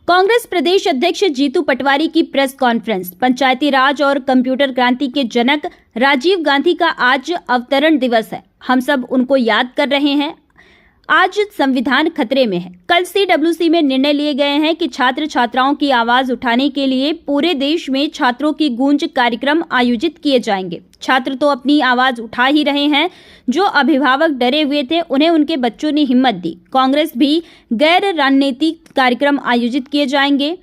कांग्रेस प्रदेश अध्यक्ष जीतू पटवारी की press conference. पंचायती राज और कंप्यूटर क्रांति के जनक राजीव गांधी का आज अवतरण दिवस है। हम सब उनको याद कर रहे हैं। आज संविधान खतरे में है। कल CWC में निर्णय लिए गए हैं कि छात्र छात्राओं की आवाज उठाने के लिए पूरे देश में छात्रों की गूंज कार्यक्रम आयोजित किए जाएंगे। छात्र तो अपनी आवाज उठा ही रहे हैं। जो अभिभावक डरे हुए थे उन्हें उनके बच्चों ने हिम्मत दी। कांग्रेस भी गैर राजनीतिक कार्यक्रम आयोजित किए जाएंगे।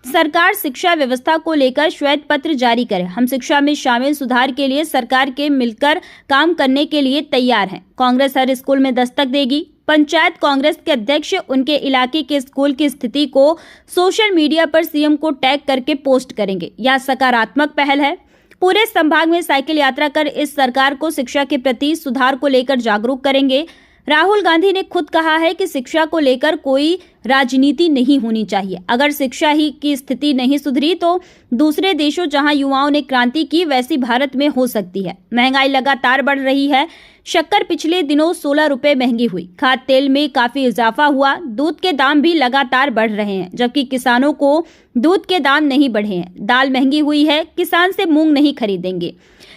सरकार शिक्षा व्यवस्था को लेकर श्वेत पत्र जारी करे। हम शिक्षा में शामिल सुधार के लिए सरकार के मिलकर काम करने के लिए तैयार हैं। कांग्रेस हर स्कूल में दस्तक देगी। पंचायत कांग्रेस के अध्यक्ष उनके इलाके के स्कूल की स्थिति को सोशल मीडिया पर सीएम को टैग करके पोस्ट करेंगे। यह सकारात्मक पहल है। पूरे संभाग में साइकिल यात्रा कर इस सरकार को शिक्षा के प्रति सुधार को लेकर जागरूक करेंगे। राहुल गांधी ने खुद कहा है कि शिक्षा को लेकर कोई राजनीति नहीं होनी चाहिए। अगर शिक्षा ही की स्थिति नहीं सुधरी तो दूसरे देशों जहां युवाओं ने क्रांति की वैसी भारत में हो सकती है। महंगाई लगातार बढ़ रही है। शक्कर पिछले दिनों 16 रुपए महंगी हुई। खाद्य तेल में काफी इजाफा हुआ। दूध के दाम भी लगातार बढ़ रहे हैं, जबकि किसानों को दूध के दाम नहीं बढ़े हैं। दाल महंगी हुई है। किसान से मूंग नहीं खरीदेंगे।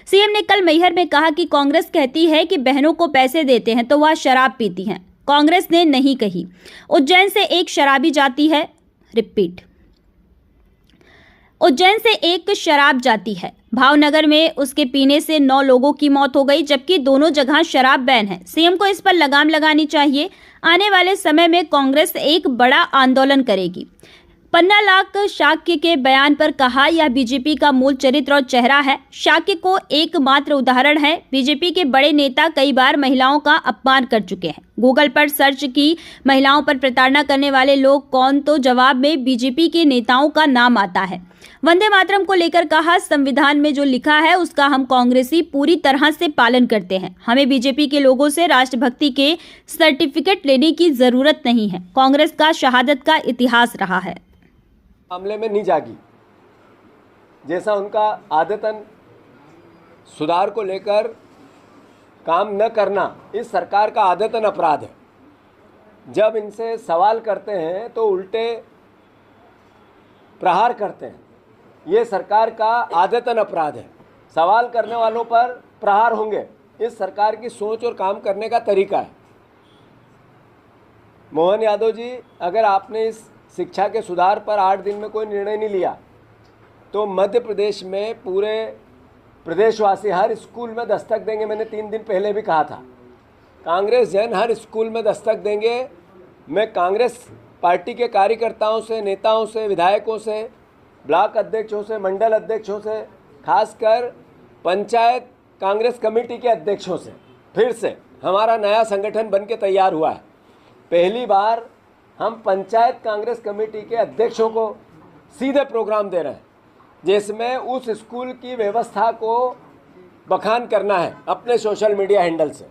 सीएम ने कल मैहर में कहा कि कांग्रेस कहती है कि बहनों को पैसे देते हैं तो वह शराब पीती हैं। कांग्रेस ने नहीं कही। उज्जैन से एक शराबी जाती है। रिपीट। उज्जैन से एक शराब जाती है। भावनगर में उसके पीने से 9 लोगों की मौत हो गई, जबकि दोनों जगह शराब बैन है। सीएम को इस पर लगाम लगानी चाहिए। आने वाले समय में कांग्रेस एक बड़ा आंदोलन करेगी। पन्ना लाख शाक्य के बयान पर कहा, यह बीजेपी का मूल चरित्र और चेहरा है। शाक्य को एकमात्र उदाहरण है। बीजेपी के बड़े नेता कई बार महिलाओं का अपमान कर चुके हैं। गूगल पर सर्च की महिलाओं पर प्रताड़ना करने वाले लोग कौन, तो जवाब में बीजेपी के नेताओं का नाम आता है। वंदे मातरम को लेकर कहा, संविधान में जो लिखा है उसका हम कांग्रेसी पूरी तरह से पालन करते हैं। हमें बीजेपी के लोगों से राष्ट्रभक्ति के सर्टिफिकेट लेने की जरूरत नहीं है। कांग्रेस का शहादत का इतिहास रहा है। मामले में नहीं जागी, जैसा उनका आदतन सुधार को लेकर काम न करना इस सरकार का आदतन अपराध है। जब इनसे सवाल करते हैं तो उल्टे प्रहार करते हैं। ये सरकार का आदतन अपराध है। सवाल करने वालों पर प्रहार होंगे। इस सरकार की सोच और काम करने का तरीका है। मोहन यादव जी, अगर आपने इस शिक्षा के सुधार पर 8 दिन में कोई निर्णय नहीं लिया तो मध्य प्रदेश में पूरे प्रदेशवासी हर स्कूल में दस्तक देंगे। मैंने 3 दिन पहले भी कहा था, कांग्रेस जन हर स्कूल में दस्तक देंगे। मैं कांग्रेस पार्टी के कार्यकर्ताओं से, नेताओं से, विधायकों से, ब्लॉक अध्यक्षों से, मंडल अध्यक्षों से, खासकर पंचायत कांग्रेस कमेटी के अध्यक्षों से, फिर से हमारा नया संगठन बन के तैयार हुआ है। पहली बार हम पंचायत कांग्रेस कमेटी के अध्यक्षों को सीधे प्रोग्राम दे रहे हैं, जिसमें उस स्कूल की व्यवस्था को बखान करना है अपने सोशल मीडिया हैंडल से,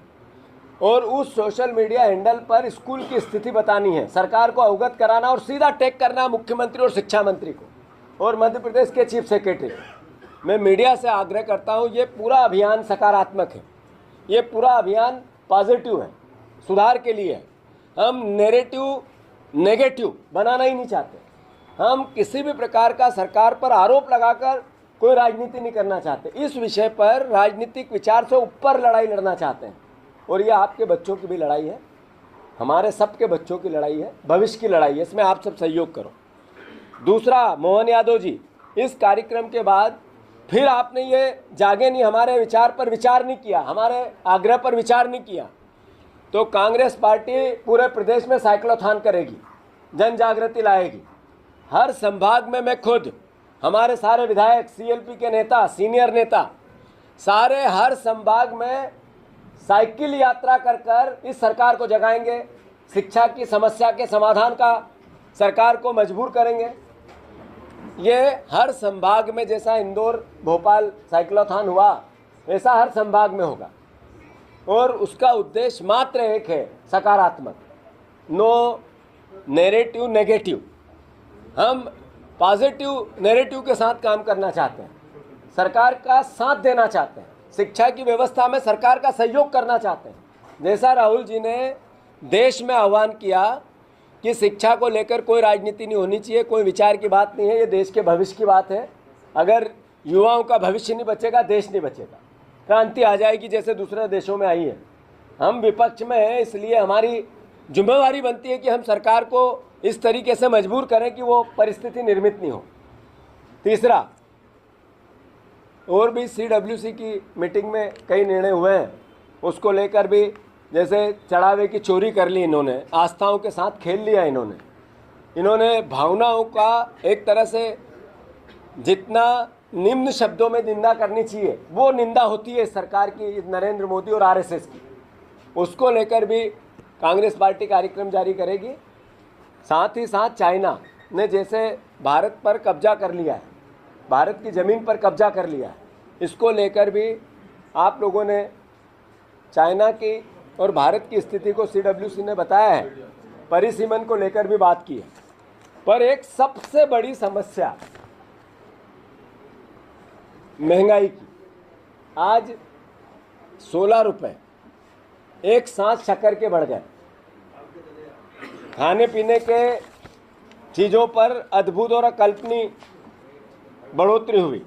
और उस सोशल मीडिया हैंडल पर स्कूल की स्थिति बतानी है, सरकार को अवगत कराना और सीधा टैग करना है मुख्यमंत्री और शिक्षा मंत्री को और मध्य प्रदेश के चीफ सेक्रेटरी को। मैं मीडिया से आग्रह करता हूँ, ये पूरा अभियान सकारात्मक है। ये पूरा अभियान पॉजिटिव है, सुधार के लिए है। हम नेगेटिव बनाना ही नहीं चाहते। हम किसी भी प्रकार का सरकार पर आरोप लगाकर कोई राजनीति नहीं करना चाहते। इस विषय पर राजनीतिक विचार से ऊपर लड़ाई लड़ना चाहते हैं, और ये आपके बच्चों की भी लड़ाई है, हमारे सबके बच्चों की लड़ाई है, भविष्य की लड़ाई है। इसमें आप सब सहयोग करो। दूसरा, मोहन यादव जी, इस कार्यक्रम के बाद फिर आपने ये जागे नहीं, हमारे विचार पर विचार नहीं किया, हमारे आग्रह पर विचार नहीं किया, तो कांग्रेस पार्टी पूरे प्रदेश में साइक्लोथॉन करेगी, जन जागृति लाएगी। हर संभाग में मैं खुद, हमारे सारे विधायक, CLP के नेता, सीनियर नेता, सारे हर संभाग में साइकिल यात्रा कर कर इस सरकार को जगाएंगे। शिक्षा की समस्या के समाधान का सरकार को मजबूर करेंगे। ये हर संभाग में, जैसा इंदौर भोपाल साइक्लोथॉन हुआ, वैसा हर संभाग में होगा, और उसका उद्देश्य मात्र एक है, सकारात्मक। No narrative negative. हम पॉजिटिव नैरेटिव के साथ काम करना चाहते हैं, सरकार का साथ देना चाहते हैं, शिक्षा की व्यवस्था में सरकार का सहयोग करना चाहते हैं। जैसा राहुल जी ने देश में आह्वान किया कि शिक्षा को लेकर कोई राजनीति नहीं होनी चाहिए, कोई विचार की बात नहीं है, ये देश के भविष्य की बात है। अगर युवाओं का भविष्य नहीं बचेगा, देश नहीं बचेगा, क्रांति आ जाएगी जैसे दूसरे देशों में आई है। हम विपक्ष में हैं, इसलिए हमारी जिम्मेवारी बनती है कि हम सरकार को इस तरीके से मजबूर करें कि वो परिस्थिति निर्मित नहीं हो। तीसरा, और भी CWC की मीटिंग में कई निर्णय हुए हैं, उसको लेकर भी, जैसे चढ़ावे की चोरी कर ली इन्होंने, आस्थाओं के साथ खेल लिया इन्होंने भावनाओं का एक तरह से जितना निम्न शब्दों में निंदा करनी चाहिए वो निंदा होती है सरकार की, नरेंद्र मोदी और RSS की। उसको लेकर भी कांग्रेस पार्टी कार्यक्रम जारी करेगी। साथ ही साथ चाइना ने जैसे भारत पर कब्जा कर लिया है, भारत की ज़मीन पर कब्जा कर लिया है, इसको लेकर भी आप लोगों ने चाइना की और भारत की स्थिति को CWC ने बताया है, परिसीमन को लेकर भी बात की है। पर एक सबसे बड़ी समस्या महंगाई की, आज 16 रुपये एक साथ शक्कर के बढ़ गए, खाने पीने के चीज़ों पर अद्भुत और अकल्पनीय बढ़ोतरी हुई।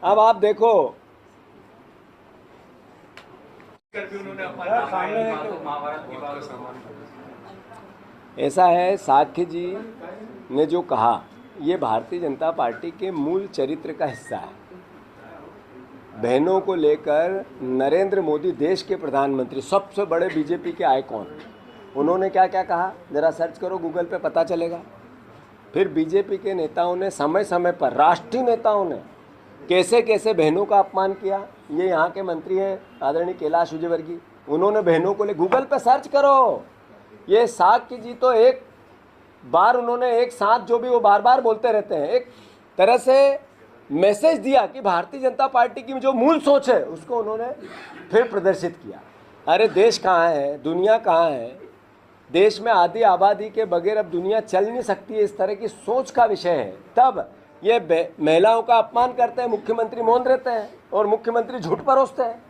अब आप देखो, ऐसा है, साख्य जी ने जो कहा ये भारतीय जनता पार्टी के मूल चरित्र का हिस्सा है। बहनों को लेकर नरेंद्र मोदी देश के प्रधानमंत्री, सबसे बड़े बीजेपी के आइकॉन, उन्होंने क्या क्या कहा ज़रा सर्च करो गूगल पे, पता चलेगा। फिर बीजेपी के नेताओं ने समय समय पर, राष्ट्रीय नेताओं ने कैसे कैसे बहनों का अपमान किया। ये यहाँ के मंत्री हैं आदरणीय कैलाश विजयवर्गीय, उन्होंने बहनों को ले, गूगल पे सर्च करो। ये साख्य जी तो एक बार उन्होंने एक साथ जो भी वो बार बार बोलते रहते हैं, एक तरह से मैसेज दिया कि भारतीय जनता पार्टी की जो मूल सोच है उसको उन्होंने फिर प्रदर्शित किया। अरे देश कहाँ है, दुनिया कहाँ है? देश में आधी आबादी के बगैर अब दुनिया चल नहीं सकती है, इस तरह की सोच का विषय है। तब ये महिलाओं का अपमान करते हैं, मुख्यमंत्री मौन रहते हैं और मुख्यमंत्री झूठ परोसते हैं।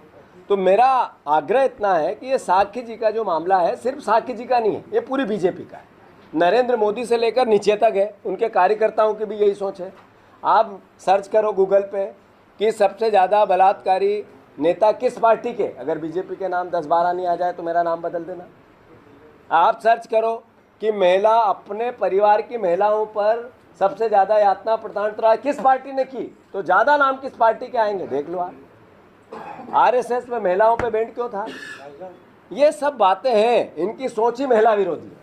तो मेरा आग्रह इतना है कि ये साख्य जी का जो मामला है, सिर्फ साख्य जी का नहीं है, ये पूरी बीजेपी का है। नरेंद्र मोदी से लेकर नीचे तक है, उनके कार्यकर्ताओं की भी यही सोच है। आप सर्च करो गूगल पे कि सबसे ज़्यादा बलात्कारी नेता किस पार्टी के, अगर बीजेपी के नाम 10-12 नहीं आ जाए तो मेरा नाम बदल देना। आप सर्च करो कि महिला अपने परिवार की महिलाओं पर सबसे ज़्यादा यातना प्रताड़ना किस पार्टी ने की, तो ज़्यादा नाम किस पार्टी के आएंगे, देख लो आप। RSS में महिलाओं पे बैंड क्यों था? ये सब बातें हैं, इनकी सोच ही महिला विरोधी है।